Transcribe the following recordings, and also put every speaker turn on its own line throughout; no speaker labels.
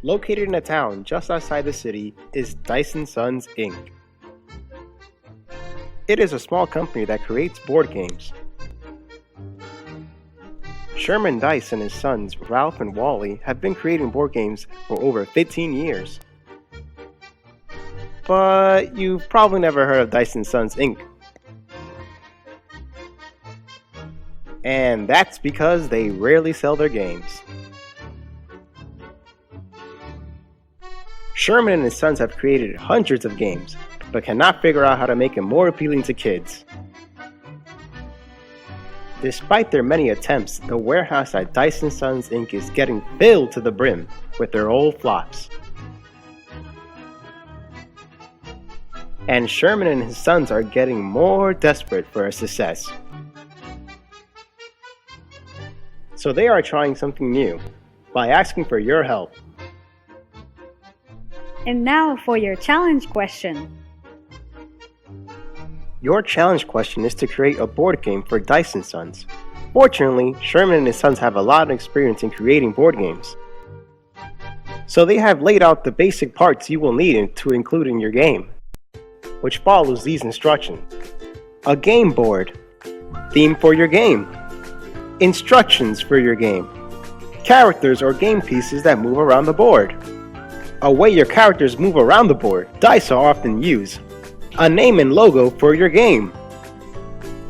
Located in a town just outside the city is Dyson Sons Inc. It is a small company that creates board games. Sherman Dice and his sons, Ralph and Wally, have been creating board games for over 15 years. But you've probably never heard of Dyson Sons Inc. And that's because they rarely sell their games. Sherman and his sons have created hundreds of games, but cannot figure out how to make them more appealing to kids. Despite their many attempts, the warehouse at Dyson Sons Inc. is getting filled to the brim with their old flops. And Sherman and his sons are getting more desperate for a success. So they are trying something new by asking for your help.
And now for your challenge question.
Your challenge question is to create a board game for Dyson Sons. Fortunately, Sherman and his sons have a lot of experience in creating board games. So they have laid out the basic parts you will need to include in your game, which follows these instructions. A game board, theme for your game, instructions for your game, characters or game pieces that move around the board, a way your characters move around the board, dice are often used, a name and logo for your game,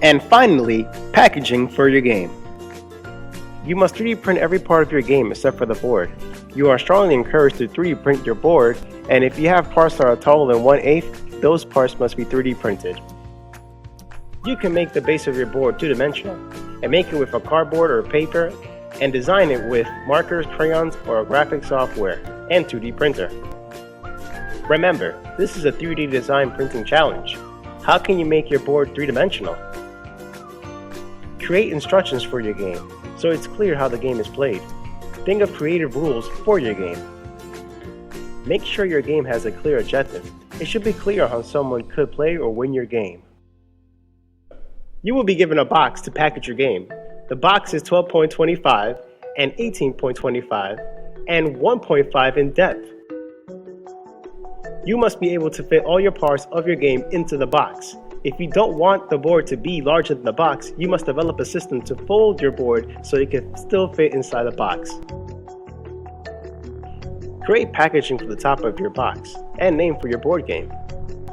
and finally, packaging for your game. You must 3D print every part of your game except for the board. You are strongly encouraged to 3D print your board, and if you have parts that are taller than 1/8, those parts must be 3D printed. You can make the base of your board two-dimensional, and make it with a cardboard or paper, and design it with markers, crayons, or a graphic software, and 2D printer. Remember, this is a 3D design printing challenge. How can you make your board three-dimensional? Create instructions for your game, so it's clear how the game is played. Think of creative rules for your game. Make sure your game has a clear objective. It should be clear how someone could play or win your game. You will be given a box to package your game. The box is 12.25 and 18.25 and 1.5 in depth. You must be able to fit all your parts of your game into the box. If you don't want the board to be larger than the box, you must develop a system to fold your board so it can still fit inside the box. Create packaging for the top of your box and name for your board game.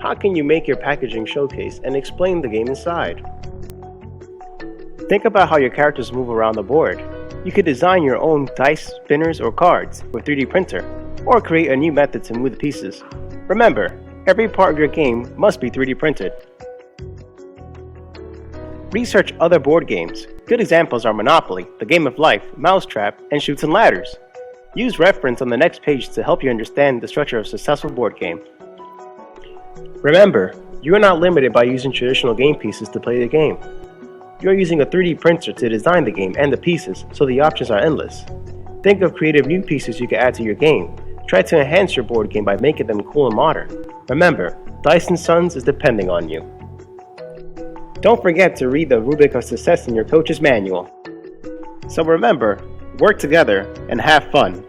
How can you make your packaging showcase and explain the game inside? Think about how your characters move around the board. You could design your own dice, spinners, or cards with 3D printer, or create a new method to move the pieces. Remember, every part of your game must be 3D printed. Research other board games. Good examples are Monopoly, The Game of Life, Mousetrap, and Chutes and Ladders. Use reference on the next page to help you understand the structure of a successful board game. Remember, you are not limited by using traditional game pieces to play the game. You are using a 3D printer to design the game and the pieces, so the options are endless. Think of creative new pieces you can add to your game. Try to enhance your board game by making them cool and modern. Remember, Dyson Sons is depending on you. Don't forget to read the rubric of success in your coach's manual. So remember, work together and have fun.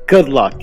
Good luck!